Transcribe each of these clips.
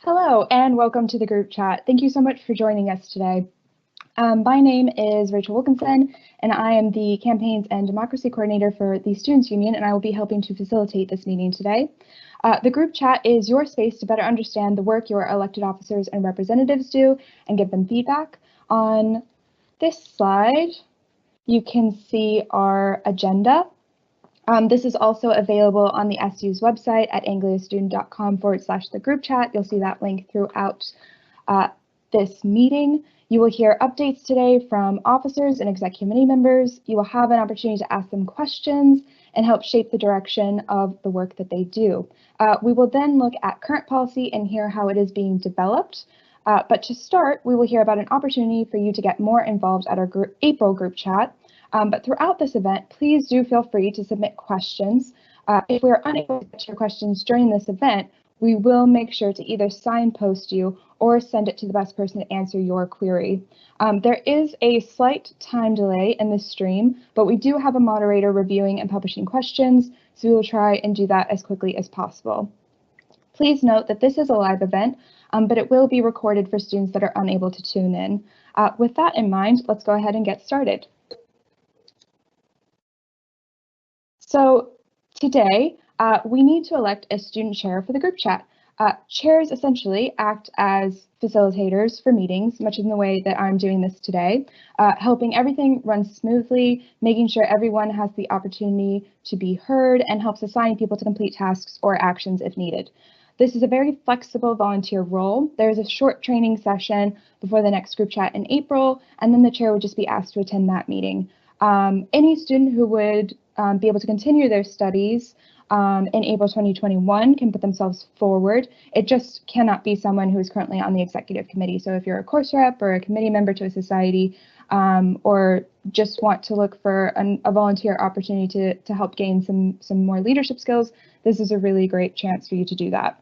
Hello and welcome to the group chat. Thank you so much for joining us today. My name is Rachel Wilkinson and I am the Campaigns and Democracy Coordinator for the Students Union, and I will be helping to facilitate this meeting today. The group chat is your space to better understand the work your elected officers and representatives do and give them feedback. On this slide, you can see our agenda. This is also available on the SU's website at angliastudent.com/the group chat. You'll see that link throughout this meeting. You will hear updates today from officers and exec committee members. You will have an opportunity to ask them questions and help shape the direction of the work that they do. We will then look at current policy and hear how it is being developed. But to start, we will hear about an opportunity for you to get more involved at our April group chat. But throughout this event, please do feel free to submit questions. If we are unable to get to your questions during this event, we will make sure to either signpost you or send it to the best person to answer your query. There is a slight time delay in this stream, but we do have a moderator reviewing and publishing questions, so we will try and do that as quickly as possible. Please note that this is a live event, but it will be recorded for students that are unable to tune in. With that in mind, let's go ahead and get started. So today, we need to elect a student chair for the group chat. Chairs essentially act as facilitators for meetings, much in the way that I'm doing this today, helping everything run smoothly, making sure everyone has the opportunity to be heard, and helps assign people to complete tasks or actions if needed. This is a very flexible volunteer role. There's a short training session before the next group chat in April, and then the chair would just be asked to attend that meeting. Any student who would be able to continue their studies in April 2021 can put themselves forward. It just cannot be someone who is currently on the executive committee. So if you're a course rep or a committee member to a society, or just want to look for a volunteer opportunity to help gain some more leadership skills, this is a really great chance for you to do that.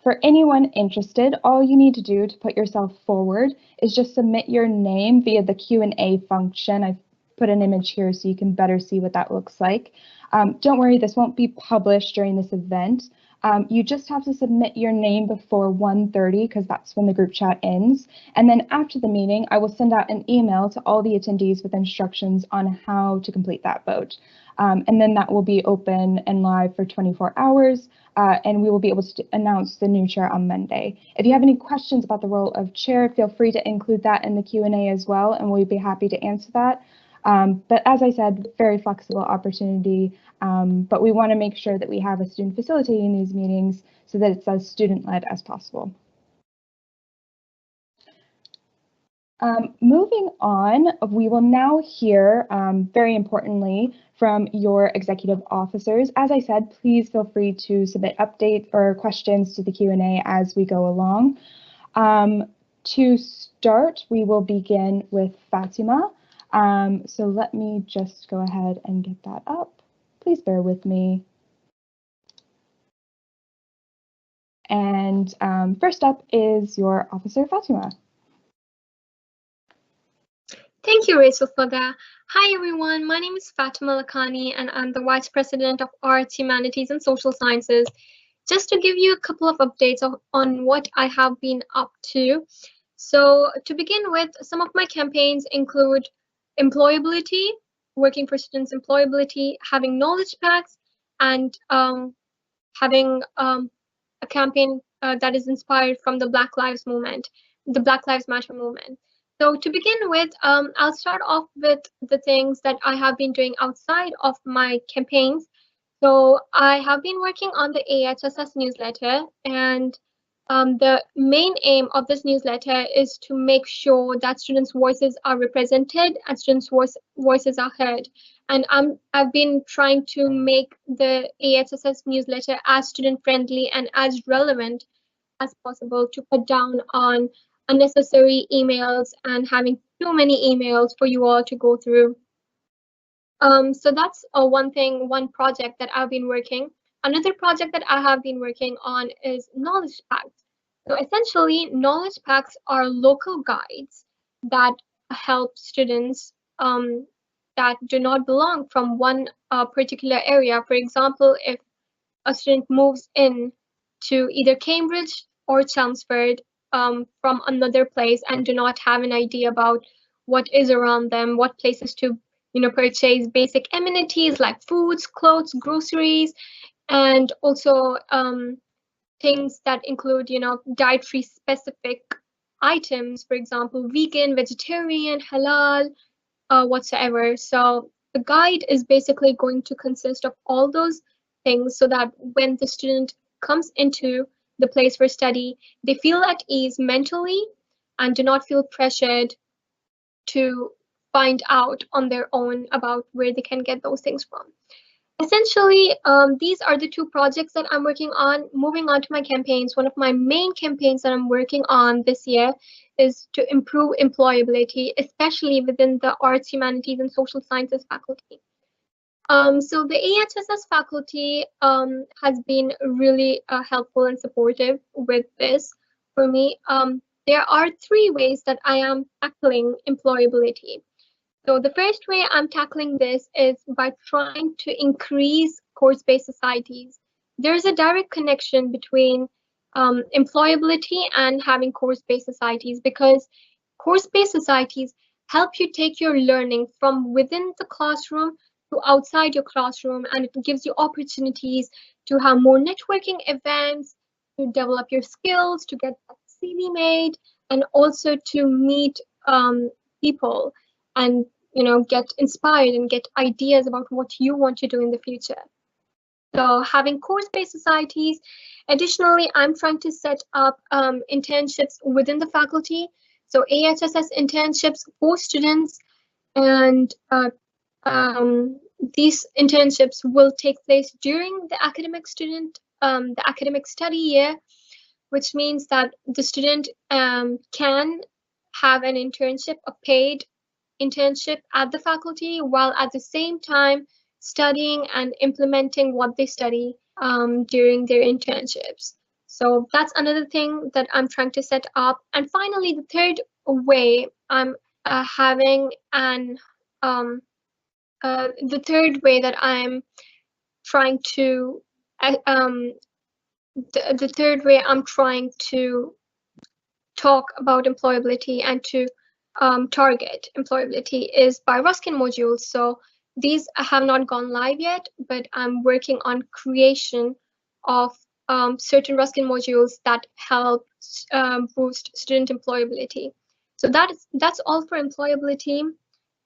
For anyone interested, all you need to do to put yourself forward is just submit your name via the Q&A function. I've put an image here so you can better see what that looks like. Don't worry, this won't be published during this event. You just have to submit your name before 1:30 because that's when the group chat ends. And then after the meeting, I will send out an email to all the attendees with instructions on how to complete that vote. And then that will be open and live for 24 hours. And we will be able to announce the new chair on Monday. If you have any questions about the role of chair, feel free to include that in the Q&A as well, and we'll be happy to answer that. But as I said, very flexible opportunity, but we want to make sure that we have a student facilitating these meetings so that it's as student-led as possible. Moving on, we will now hear, very importantly, from your executive officers. As I said, please feel free to submit updates or questions to the Q&A as we go along. To start, we will begin with Fatima. So let me just go ahead and get that up. Please bear with me. And first up is your officer, Fatima. Thank you, Rachel, for that. Hi, everyone. My name is Fatima Khani, and I'm the Vice President of Arts, Humanities, and Social Sciences. Just to give you a couple of updates on what I have been up to. So to begin with, some of my campaigns include employability, working for students' employability, having knowledge packs, and having a campaign that is inspired from the Black Lives Movement, the Black Lives Matter movement. So to begin with, I'll start off with the things that I have been doing outside of my campaigns. So I have been working on the AHSS newsletter, and the main aim of this newsletter is to make sure that students' voices are represented and students' voices are heard. And I've been trying to make the AHSS newsletter as student-friendly and as relevant as possible to cut down on unnecessary emails and having too many emails for you all to go through. So that's one project that I've been working. Another project that I have been working on is knowledge packs. So essentially, knowledge packs are local guides that help students that do not belong from one particular area. For example, if a student moves in to either Cambridge or Chelmsford from another place and do not have an idea about what is around them, what places to purchase basic amenities like foods, clothes, groceries, and also things that include dietary specific items, for example, vegan, vegetarian, halal, whatsoever. So the guide is basically going to consist of all those things so that when the student comes into the place for study, they feel at ease mentally and do not feel pressured to find out on their own about where they can get those things from. Essentially, these are the two projects that I'm working on. Moving on to my campaigns, one of my main campaigns that I'm working on this year is to improve employability, especially within the arts, humanities, and social sciences faculty. So the AHSS faculty has been really helpful and supportive with this for me. There are three ways that I am tackling employability. So the first way I'm tackling this is by trying to increase course-based societies. There's a direct connection between employability and having course-based societies, because course-based societies help you take your learning from within the classroom to outside your classroom, and it gives you opportunities to have more networking events, to develop your skills, to get a CV made, and also to meet people and get inspired and get ideas about what you want to do in the future. So having course-based societies. Additionally, I'm trying to set up internships within the faculty. So AHSS internships for students, and these internships will take place during the academic study year, which means that the student can have an internship, a paid internship at the faculty, while at the same time studying and implementing what they study during their internships. So that's another thing that I'm trying to set up. And finally, the third way I'm having an the third way that I'm trying to the third way I'm trying to talk about employability and to target employability is by Ruskin modules. So these have not gone live yet, but I'm working on creation of certain Ruskin modules that help boost student employability. So that's all for employability.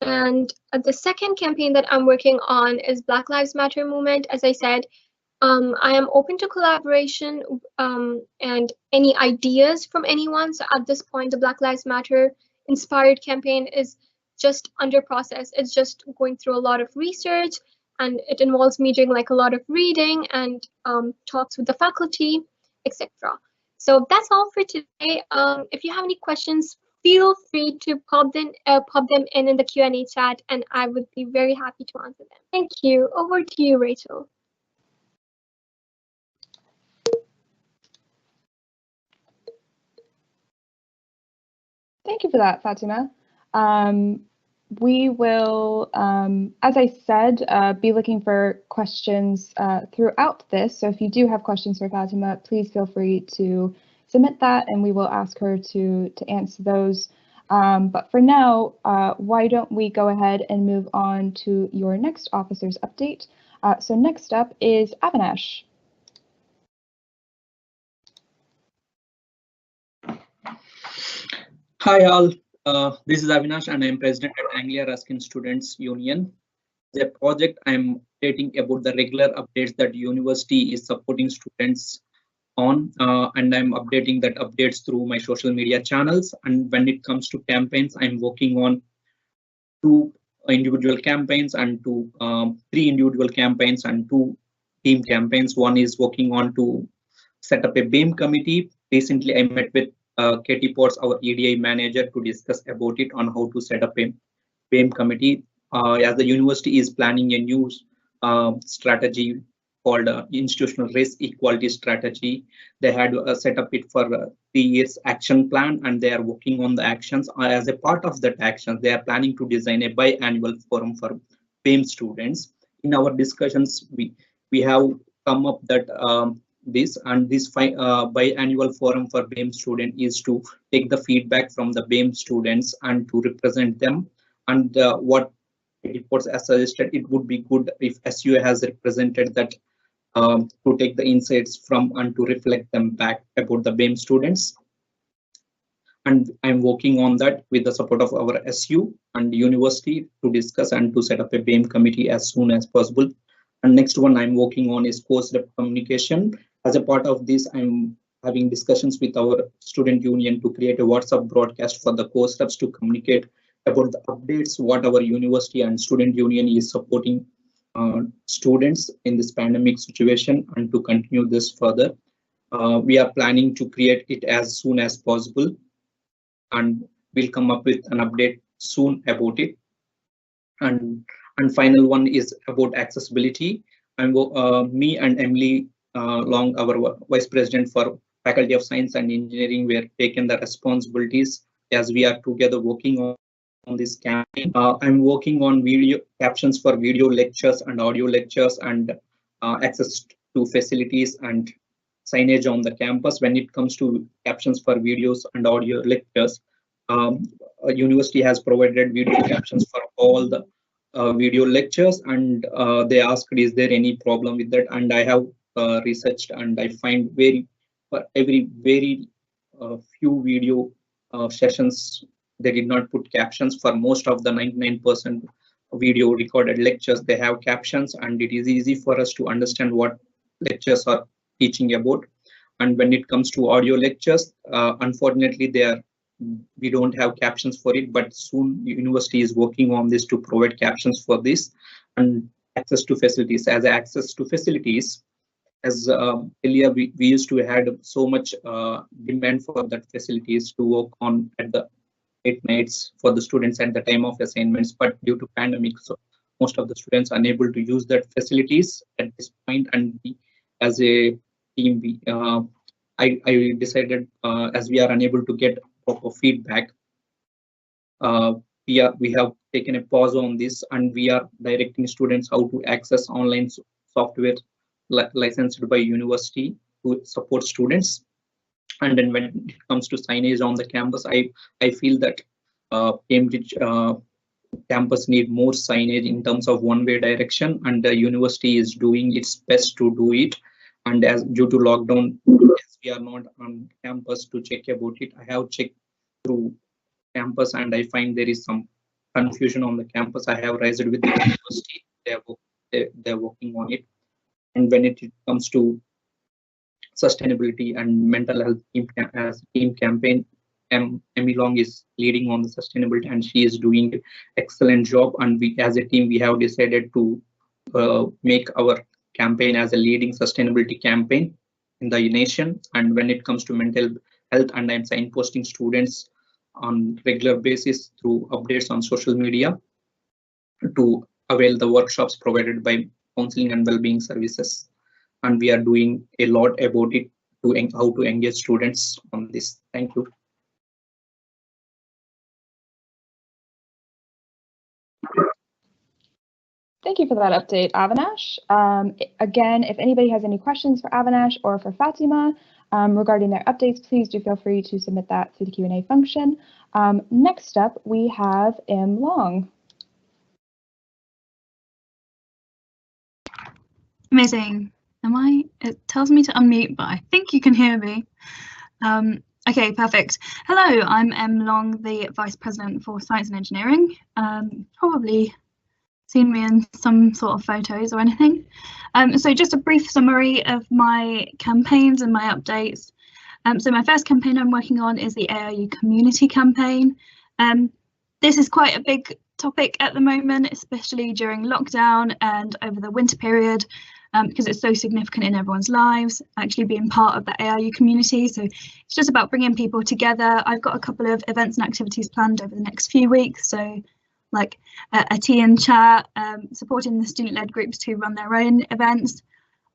And the second campaign that I'm working on is Black Lives Matter movement. As I said, I am open to collaboration and any ideas from anyone. So at this point, the Black Lives Matter inspired campaign is just under process. It's just going through a lot of research, and it involves me doing like a lot of reading and talks with the faculty, etc. So that's all for today. If you have any questions, feel free to pop them in the Q&A chat, and I would be very happy to answer them. Thank you. Over to you, Rachel. Thank you for that, Fatima. We will, as I said, be looking for questions throughout this. So if you do have questions for Fatima, please feel free to submit that and we will ask her to answer those. But for now, why don't we go ahead and move on to your next officer's update. So next up is Avinash. Hi all, this is Avinash and I am president at Anglia Ruskin Students Union. The project I am updating about the regular updates that university is supporting students on, and I'm updating that updates through my social media channels. And when it comes to campaigns, I'm working on 2 individual campaigns and 3 individual campaigns and 2 team campaigns. One is working on to set up a BAME committee. Recently, I met with Katie Potts, our EDI manager, to discuss about it on how to set up a BAME committee. As the university is planning a new strategy called institutional race equality strategy, they had set up it for 3 years action plan, and they are working on the actions. As a part of that action, they are planning to design a biannual forum for BAME students. In our discussions, we have come up that this biannual forum for BAME student is to take the feedback from the BAME students and to represent them. And what reports as suggested, it would be good if SU has represented that to take the insights from and to reflect them back about the BAME students. And I'm working on that with the support of our SU and university to discuss and to set up a BAME committee as soon as possible. And next one I'm working on is course rep communication. As a part of this, I'm having discussions with our student union to create a WhatsApp broadcast for the course reps to communicate about the updates, what our university and student union is supporting students in this pandemic situation, and to continue this further. We are planning to create it as soon as possible, and we'll come up with an update soon about it. And final one is about accessibility. And me and Emily Long, our vice president for Faculty of Science and Engineering, were taken the responsibilities as we are together working on this campaign. I'm working on video captions for video lectures and audio lectures, and access to facilities and signage on the campus. When it comes to captions for videos and audio lectures, a university has provided video captions for all the video lectures, and they asked, is there any problem with that? And I have researched, and I find for every very few video sessions, they did not put captions. For most of the 99% video recorded lectures, they have captions, and it is easy for us to understand what lectures are teaching about. And when it comes to audio lectures, unfortunately, we don't have captions for it, but soon university is working on this to provide captions for this. And access to facilities. As access to facilities, as earlier we used to have so much demand for that facilities to work on at the late nights for the students at the time of assignments, but due to pandemic, so most of the students are unable to use that facilities at this point. And as a team, I decided, as we are unable to get proper feedback, we have taken a pause on this, and we are directing students how to access online software licensed by university to support students. And then when it comes to signage on the campus, I feel that Cambridge campus need more signage in terms of one-way direction, and the university is doing its best to do it. And as due to lockdown, as we are not on campus to check about it, I have checked through campus, and I find there is some confusion on the campus. I have raised it with the university. They're working on it. And when it comes to sustainability and mental health team campaign, Emmy Long is leading on the sustainability, and she is doing an excellent job. And we, as a team, we have decided to make our campaign as a leading sustainability campaign in the nation. And when it comes to mental health, and I'm signposting students on regular basis through updates on social media to avail the workshops provided by counseling and well-being services. And we are doing a lot about it, to how to engage students on this. Thank you. Thank you for that update, Avinash. Again, if anybody has any questions for Avinash or for Fatima regarding their updates, please do feel free to submit that through the Q&A function. Next up, we have M. Long. Amazing. It tells me to unmute, but I think you can hear me. Okay, perfect. Hello, I'm M. Long, the Vice President for Science and Engineering. Probably seen me in some sort of photos or anything. So just a brief summary of my campaigns and my updates. So my first campaign I'm working on is the ARU community campaign. This is quite a big topic at the moment, especially during lockdown and over the winter period, because it's so significant in everyone's lives, actually being part of the ARU community. So it's just about bringing people together. I've got a couple of events and activities planned over the next few weeks. So like a tea and chat, supporting the student-led groups to run their own events.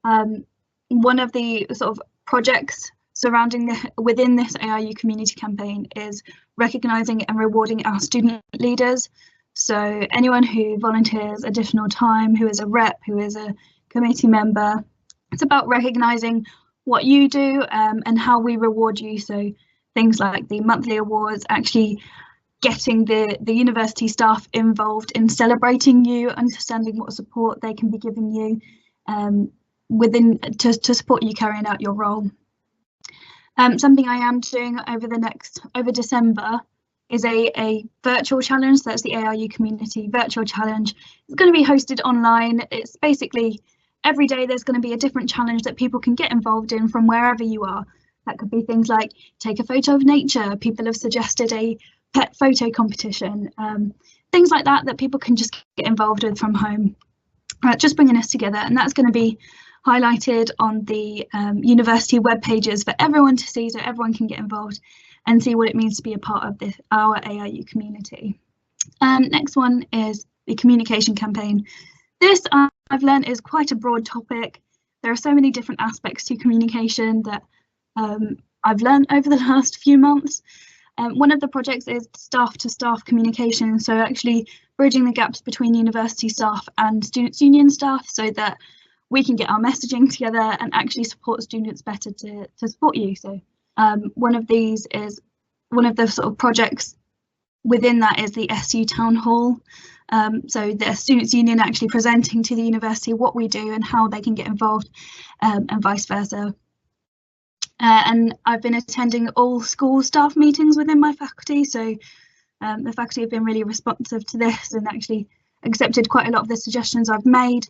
One of the sort of projects surrounding within this ARU community campaign is recognising and rewarding our student leaders. So anyone who volunteers additional time, who is a rep, who is a committee member, It's about recognizing what you do and how we reward you. So things like the monthly awards, actually getting the university staff involved in celebrating you, understanding what support they can be giving you to support you carrying out your role. Something I am doing over December is a virtual challenge. That's the ARU Community Virtual Challenge. It's going to be hosted online. It's basically every day there's going to be a different challenge that people can get involved in from wherever you are. That could be things like take a photo of nature. People have suggested a pet photo competition, things like that people can just get involved with from home. Just bringing us together, and that's going to be highlighted on the university web pages for everyone to see, so everyone can get involved and see what it means to be a part of our ARU community. Next one is the communication campaign. This I've learned is quite a broad topic. There are so many different aspects to communication that I've learned over the last few months. One of the projects is staff-to-staff communication, so actually bridging the gaps between university staff and students' union staff so that we can get our messaging together and actually support students better to support you. So one of the sort of projects within that is the SU Town Hall. So the students' union actually presenting to the university what we do and how they can get involved, and vice versa. And I've been attending all school staff meetings within my faculty, so the faculty have been really responsive to this and actually accepted quite a lot of the suggestions I've made.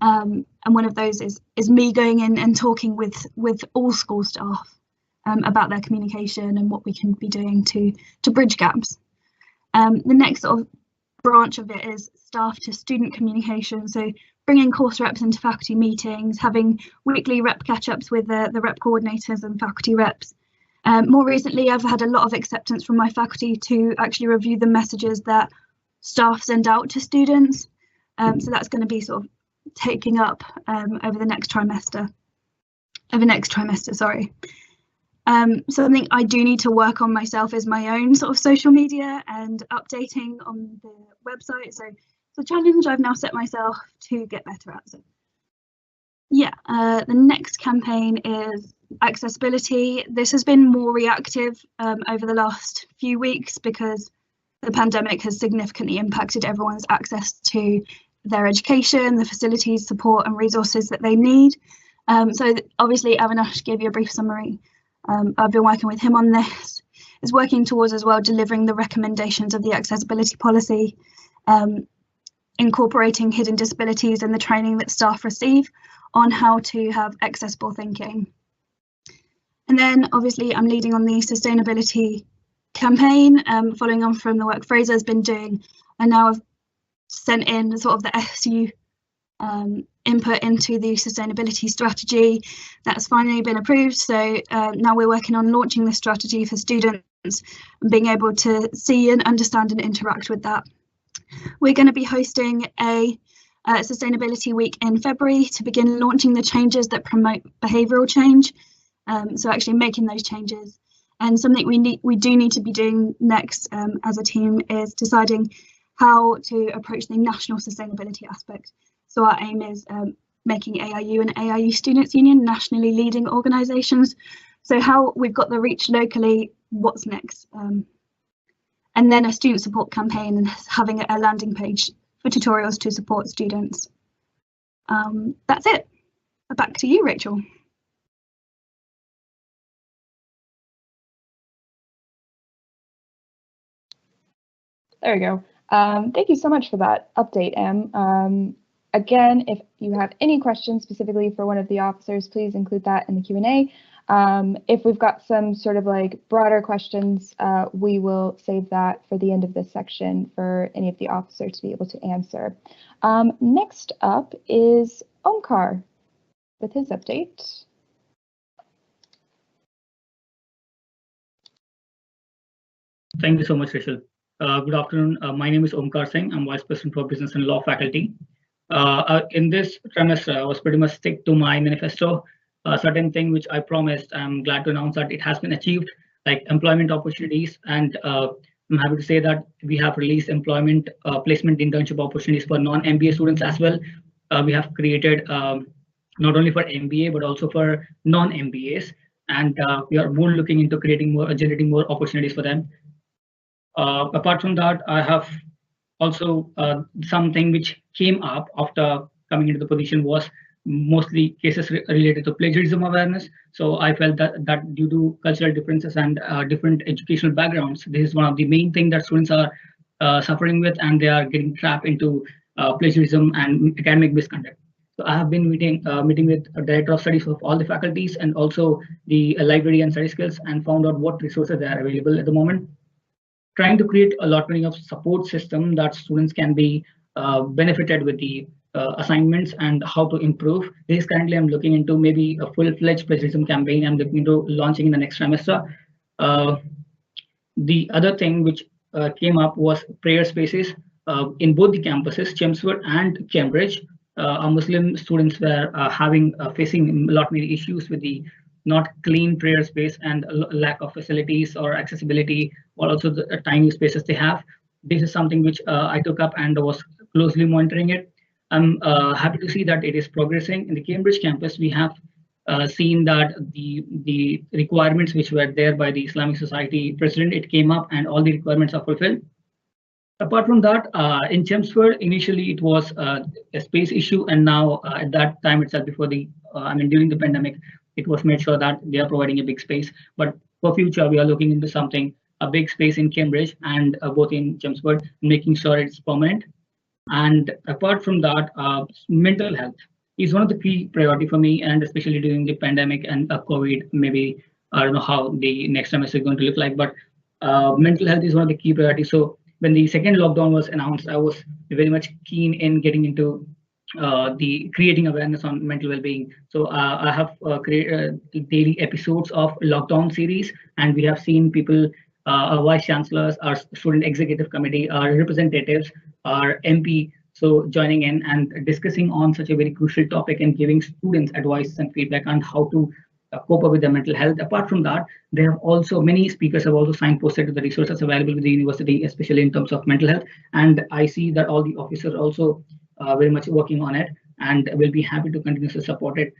And one of those is me going in and talking with all school staff about their communication and what we can be doing to bridge gaps. The next sort of branch of it is staff to student communication, so bringing course reps into faculty meetings, having weekly rep catch-ups with the rep coordinators and faculty reps. More recently, I've had a lot of acceptance from my faculty to actually review the messages that staff send out to students. So that's going to be sort of taking up over the next trimester. Something I do need to work on myself is my own sort of social media and updating on the website. So it's a challenge I've now set myself to get better at. So yeah, the next campaign is accessibility. This has been more reactive over the last few weeks because the pandemic has significantly impacted everyone's access to their education, the facilities, support and resources that they need. So obviously Avinash gave you a brief summary. I've been working with him on this. Is working towards as well delivering the recommendations of the accessibility policy, incorporating hidden disabilities and the training that staff receive on how to have accessible thinking. And then obviously I'm leading on the sustainability campaign, following on from the work Fraser has been doing. And now I've sent in sort of the SU input into the sustainability strategy. That's finally been approved. So now we're working on launching the strategy for students and being able to see and understand and interact with that. We're going to be hosting a sustainability week in February to begin launching the changes that promote behavioural change. So actually making those changes. And something we do need to be doing next as a team is deciding how to approach the national sustainability aspect. So our aim is making ARU and ARU Students' Union nationally leading organisations. So how we've got the reach locally, what's next? And then a student support campaign and having a landing page for tutorials to support students. That's it. Back to you, Rachel. There we go. Thank you so much for that update, Em. Again, if you have any questions specifically for one of the officers, please include that in the Q&A. If we've got some sort of like broader questions, we will save that for the end of this section for any of the officers to be able to answer. Next up is Omkar with his update. Thank you so much, Rachel. Good afternoon. My name is Omkar Singh. I'm Vice President for Business and Law faculty. In this trimester, I was pretty much stick to my manifesto. A certain thing which I promised, I'm glad to announce that it has been achieved, like employment opportunities. And I'm happy to say that we have released employment placement internship opportunities for non-MBA students as well. We have created not only for MBA, but also for non-MBAs. And we are more looking into generating more opportunities for them. Apart from that, I have also something which came up after coming into the position was mostly cases related to plagiarism awareness. So I felt that due to cultural differences and different educational backgrounds, this is one of the main things that students are suffering with, and they are getting trapped into plagiarism and academic misconduct. So I have been meeting with a director of studies of all the faculties and also the library and study skills, and found out what resources are available at the moment, trying to create a lot many of support system that students can be benefited with the assignments and how to improve. This currently I'm looking into maybe a full-fledged plagiarism campaign I'm looking into launching in the next trimester. The other thing which came up was prayer spaces in both the campuses, Chelmsford and Cambridge. Our Muslim students were facing a lot many issues with the not clean prayer space and lack of facilities or accessibility, or also the tiny spaces they have. This is something which I took up and was closely monitoring it. I'm happy to see that it is progressing. In the Cambridge campus, we have seen that the requirements which were there by the Islamic Society president, it came up and all the requirements are fulfilled. Apart from that, in Chelmsford, initially it was a space issue, and now at that time itself, before during the pandemic, it was made sure that they are providing a big space. But for future, we are looking into a big space in Cambridge and both in Chelmsford, making sure it's permanent. And apart from that, mental health is one of the key priority for me, and especially during the pandemic and COVID. Maybe I don't know how the next semester is going to look like, but mental health is one of the key priorities. So when the second lockdown was announced, I was very much keen in getting into the creating awareness on mental well-being. So I have created daily episodes of lockdown series, and we have seen people, our vice chancellors, our student executive committee, our representatives, our MP, so joining in and discussing on such a very crucial topic and giving students advice and feedback on how to cope up with their mental health. Apart from that, they have also, many speakers have also signposted to the resources available with the university, especially in terms of mental health. And I see that all the officers also very much working on it, and will be happy to continuously support it.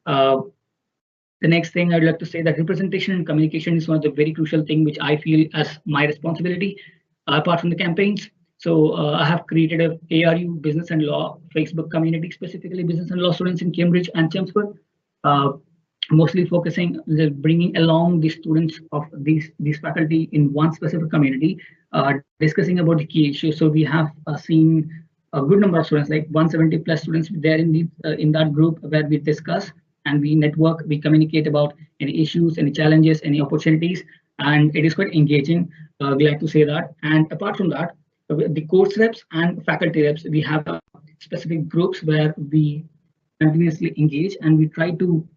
The next thing I'd like to say that representation and communication is one of the very crucial thing which I feel as my responsibility, apart from the campaigns. So I have created a ARU Business and Law Facebook community, specifically business and law students in Cambridge and Chelmsford, mostly focusing, bringing along the students of these faculty in one specific community, discussing about the key issues. So we have seen a good number of students, like 170 plus students there in that group, where we discuss and we network, we communicate about any issues, any challenges, any opportunities, and it is quite engaging. Glad to say that. And apart from that, the course reps and faculty reps, we have specific groups where we continuously engage and we try to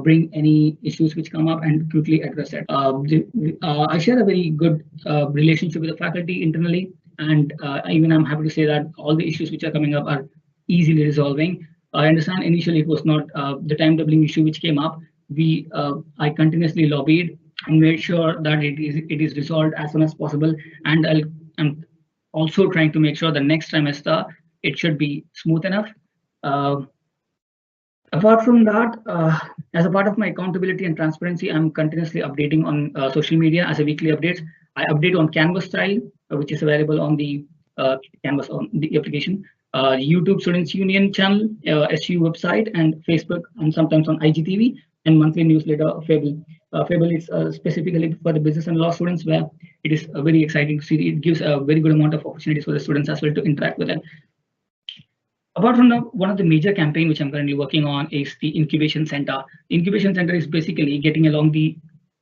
bring any issues which come up and quickly address it. I share a very good relationship with the faculty internally, and even I'm happy to say that all the issues which are coming up are easily resolving. I understand initially it was not the time doubling issue which came up. I continuously lobbied and made sure that it is resolved as soon as possible, and I'm also trying to make sure the next trimester it should be smooth enough. Apart from that, as a part of my accountability and transparency, I'm continuously updating on social media as a weekly updates. I update on Canvas style, which is available on the Canvas on the application, YouTube Students Union channel, SU website, and Facebook, and sometimes on IGTV, and monthly newsletter Fable. Fable is specifically for the business and law students, where it is very exciting to see. It gives a very good amount of opportunities for the students as well to interact with them. Apart from that, one of the major campaign which I'm currently working on is the Incubation Center. The Incubation Center is basically getting along the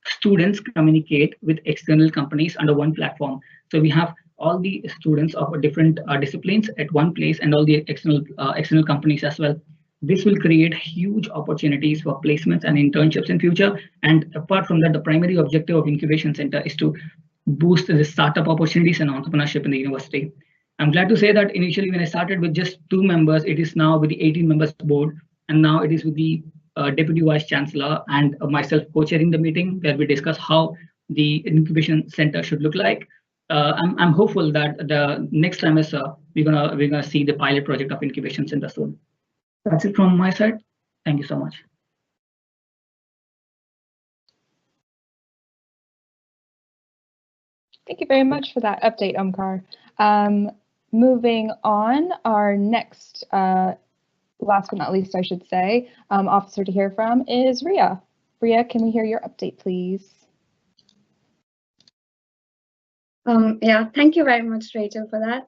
students communicate with external companies under one platform. So we have all the students of different disciplines at one place, and all the external companies as well. This will create huge opportunities for placements and internships in future. And apart from that, the primary objective of Incubation Center is to boost the startup opportunities and entrepreneurship in the university. I'm glad to say that initially when I started with just 2 members, it is now with the 18 members board, and now it is with the Deputy Vice Chancellor and myself co-chairing the meeting, where we discuss how the Incubation Center should look like. I'm hopeful that the next trimester we're gonna see the pilot project of Incubation Center soon. That's it from my side. Thank you so much. Thank you very much for that update, Omkar. Moving on, our next, last but not least, I should say, officer to hear from is Riya. Riya, can we hear your update, please? Yeah, thank you very much, Rachel, for that.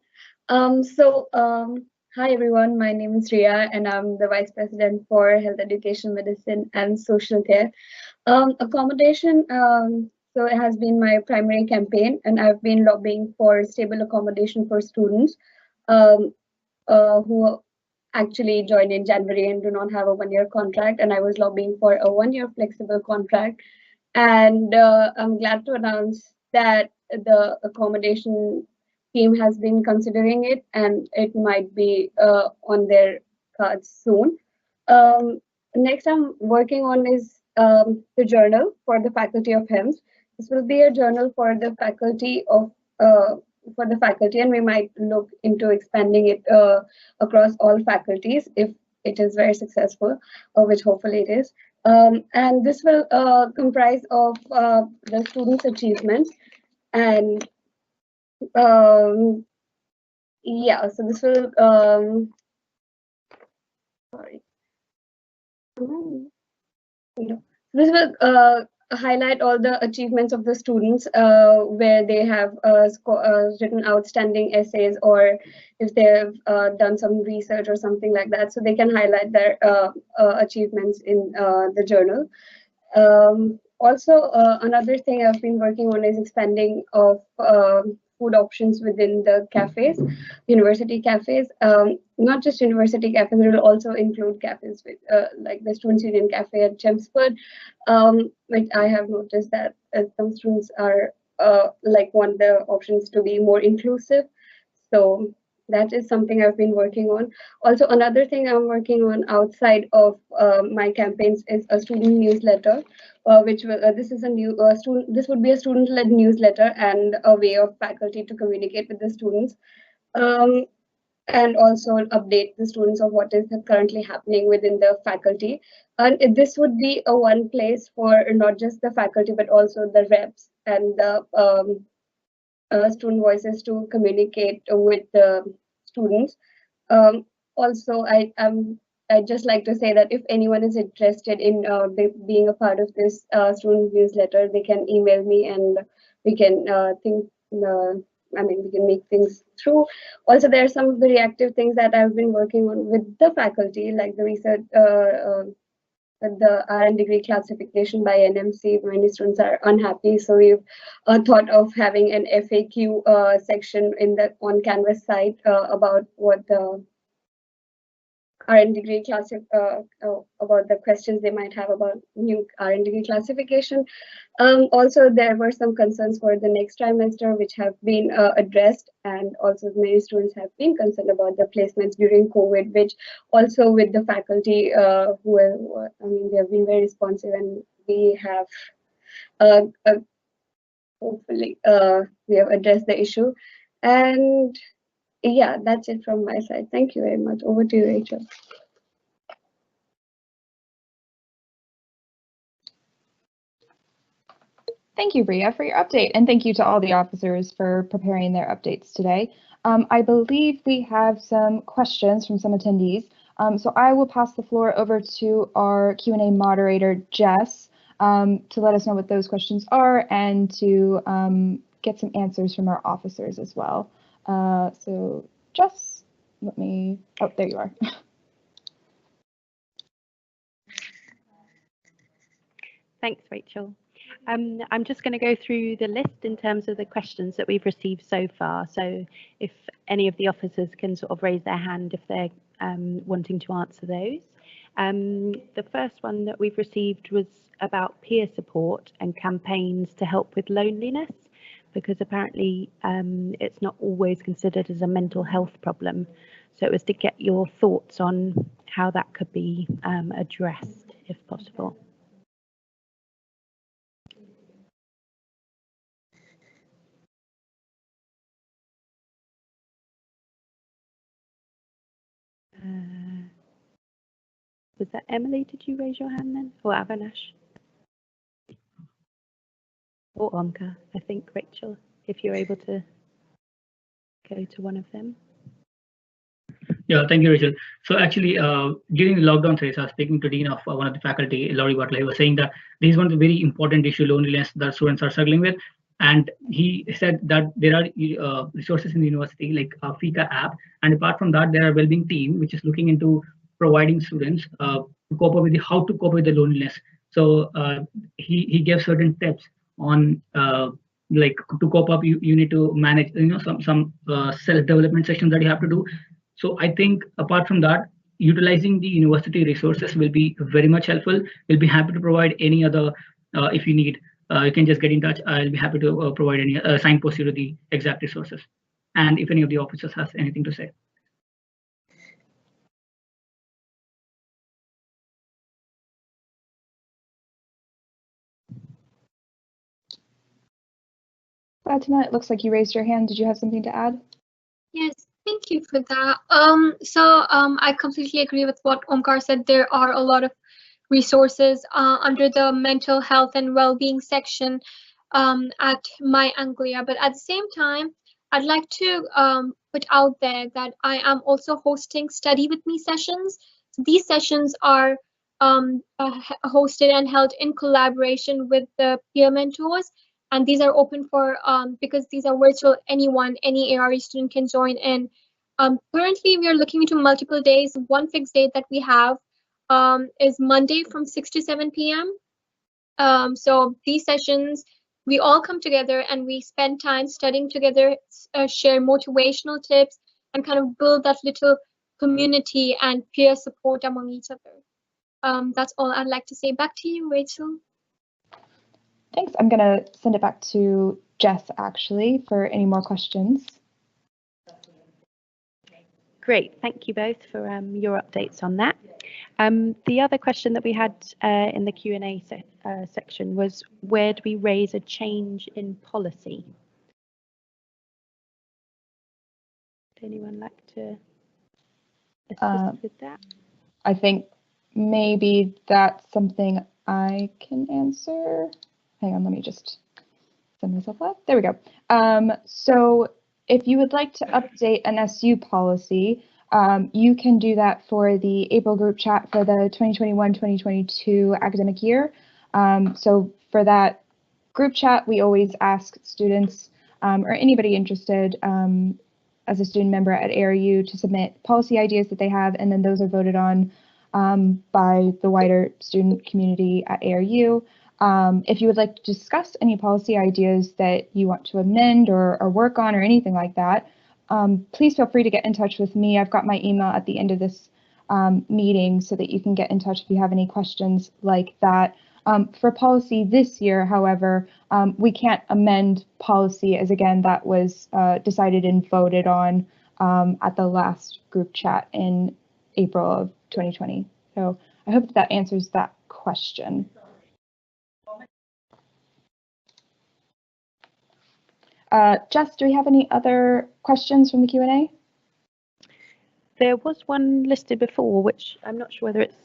Hi everyone, my name is Riya and I'm the Vice President for Health Education, Medicine and Social Care. Accommodation, so it has been my primary campaign and I've been lobbying for stable accommodation for students who actually joined in January and do not have a one-year contract, and I was lobbying for a one-year flexible contract. And I'm glad to announce that the accommodation team has been considering it and it might be on their cards soon. Next I'm working on is the journal for the Faculty of HIMSS. This will be a journal for the faculty of and we might look into expanding it across all faculties if it is very successful, which hopefully it is. And this will comprise of the students' achievements and yeah, so this will this will highlight all the achievements of the students where they have written outstanding essays, or if they've done some research or something like that, so they can highlight their achievements in the journal. Also, another thing I've been working on is expanding of food options within the cafes, university cafes. Not just university cafes, it will also include cafes with like the Students' Union Cafe at Chelmsford, which I have noticed that some students are like want the options to be more inclusive. So that is something I've been working on. Also, another thing I'm working on outside of my campaigns is a student newsletter, which will this is a new student. This would be a student-led newsletter and a way of faculty to communicate with the students, and also update the students of what is currently happening within the faculty. And this would be a one place for not just the faculty but also the reps and the student voices to communicate with the students. Also, I'd just like to say that if anyone is interested in being a part of this student newsletter, they can email me and we can we can make things through. Also, there are some very active things that I've been working on with the faculty, like the research, the RN degree classification by NMC. Many students are unhappy, so we've thought of having an FAQ section in the on Canvas site about what the RN degree about the questions they might have about new RN degree classification. Also, there were some concerns for the next trimester which have been addressed, and also many students have been concerned about the placements during COVID, which also with the faculty who are, they have been very responsive, and we have hopefully we have addressed the issue. And yeah, that's it from my side. Thank you very much. Over to you, Rachel. Thank you, Riya, for your update, and thank you to all the officers for preparing their updates today. I believe we have some questions from some attendees, so I will pass the floor over to our Q&A moderator, Jess, to let us know what those questions are and to get some answers from our officers as well. So Jess, let me, oh, there you are. Thanks, Rachel. I'm just going to go through the list in terms of the questions that we've received so far. So if any of the officers can sort of raise their hand if they're wanting to answer those. The first one that we've received was about peer support and campaigns to help with loneliness, because apparently it's not always considered as a mental health problem. So it was to get your thoughts on how that could be addressed, if possible. Was that Emily? Did you raise your hand then? Or Avinash? Or Omkar? I think Rachel, if you're able to go to one of them. Yeah, thank you, Rachel. So actually, during the lockdown phase, I was speaking to Dean of one of the faculty, Laurie Butler. He was saying that this is one of the very important issue, loneliness, that students are struggling with. And he said that there are resources in the university, like a FICA app. And apart from that, there are a well-being team, which is looking into providing students to cope up with how to cope with the loneliness. So he gave certain tips on like to cope up. You need to manage, some self-development sessions that you have to do. So I think apart from that, utilizing the university resources will be very much helpful. We'll be happy to provide any other, if you need, you can just get in touch. I'll be happy to provide any signpost you to the exact resources. And if any of the officers has anything to say. Fatima, it looks like you raised your hand. Did you have something to add? Yes, thank you for that. I completely agree with what Omkar said. There are a lot of resources under the mental health and well-being section at my Anglia, but at the same time, I'd like to put out there that I am also hosting study with me sessions. So these sessions are hosted and held in collaboration with the peer mentors. And these are open for, because these are virtual, any ARE student can join in. Currently, we are looking into multiple days. One fixed date that we have is Monday from 6 to 7 p.m. So these sessions, we all come together and we spend time studying together, share motivational tips, and kind of build that little community and peer support among each other. That's all I'd like to say. Back to you, Rachel. Thanks. I'm going to send it back to Jess, actually, for any more questions. Great. Thank you both for your updates on that. The other question that we had in the Q&A section was, where do we raise a change in policy? Would anyone like to assist with that? I think maybe that's something I can answer. Hang on, let me just send myself live. There we go. So if you would like to update an SU policy, you can do that for the April group chat for the 2021-2022 academic year. So for that group chat, we always ask students or anybody interested as a student member at ARU to submit policy ideas that they have, and then those are voted on by the wider student community at ARU. If you would like to discuss any policy ideas that you want to amend or work on or anything like that, please feel free to get in touch with me. I've got my email at the end of this meeting so that you can get in touch if you have any questions like that. For policy this year, however, we can't amend policy, as again, that was decided and voted on at the last group chat in April of 2020. So I hope that answers that question. Jess, do we have any other questions from the Q&A? There was one listed before, which I'm not sure whether it's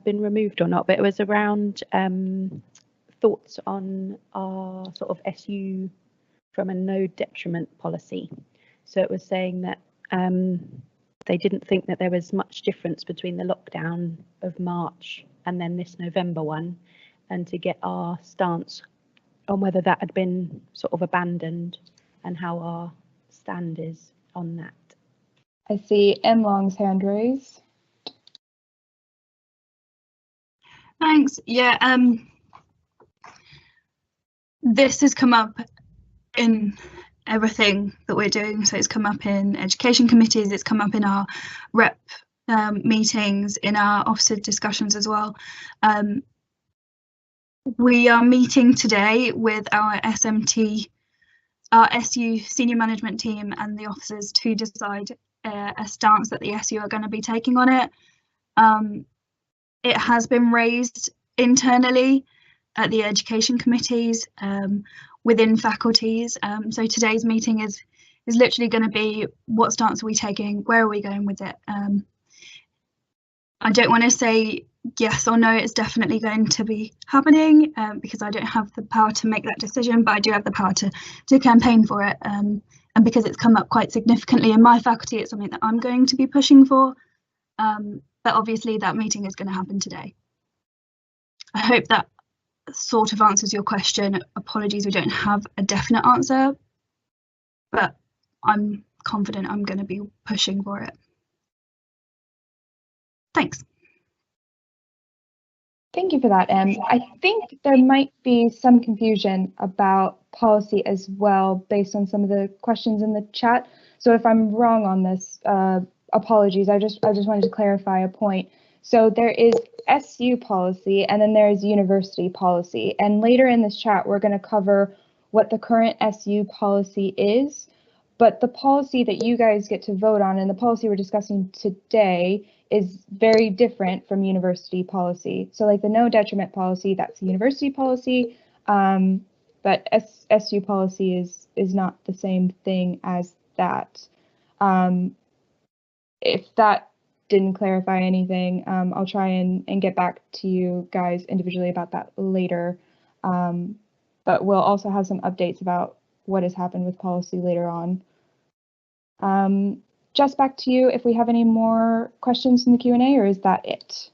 been removed or not, but it was around thoughts on our sort of SU from a no detriment policy. So it was saying that they didn't think that there was much difference between the lockdown of March and then this November one, and to get our stance on whether that had been sort of abandoned and how our stand is on that. I see M. Long's hand raised. Thanks. Yeah, this has come up in everything that we're doing. So it's come up in education committees, it's come up in our rep meetings, in our officer discussions as well. We are meeting today with our SMT, our SU senior management team and the officers to decide a stance that the SU are going to be taking on it. It has been raised internally at the education committees, within faculties. So today's meeting is literally going to be, what stance are we taking? Where are we going with it? I don't want to say yes or no, it's definitely going to be happening because I don't have the power to make that decision, but I do have the power to campaign for it. And because it's come up quite significantly in my faculty, it's something that I'm going to be pushing for. But obviously that meeting is going to happen today. I hope that sort of answers your question. Apologies, we don't have a definite answer, but I'm confident I'm going to be pushing for it. Thanks. Thank you for that, Em. I think there might be some confusion about policy as well based on some of the questions in the chat. So if I'm wrong on this, apologies. I just wanted to clarify a point. So there is SU policy and then there's university policy. And later in this chat, we're going to cover what the current SU policy is. But the policy that you guys get to vote on and the policy we're discussing today is very different from university policy. So like the no detriment policy, that's the university policy, but SU policy is not the same thing as that. If that didn't clarify anything, I'll try and get back to you guys individually about that later. But we'll also have some updates about what has happened with policy later on. Just back to you if we have any more questions in the Q&A, or is that it?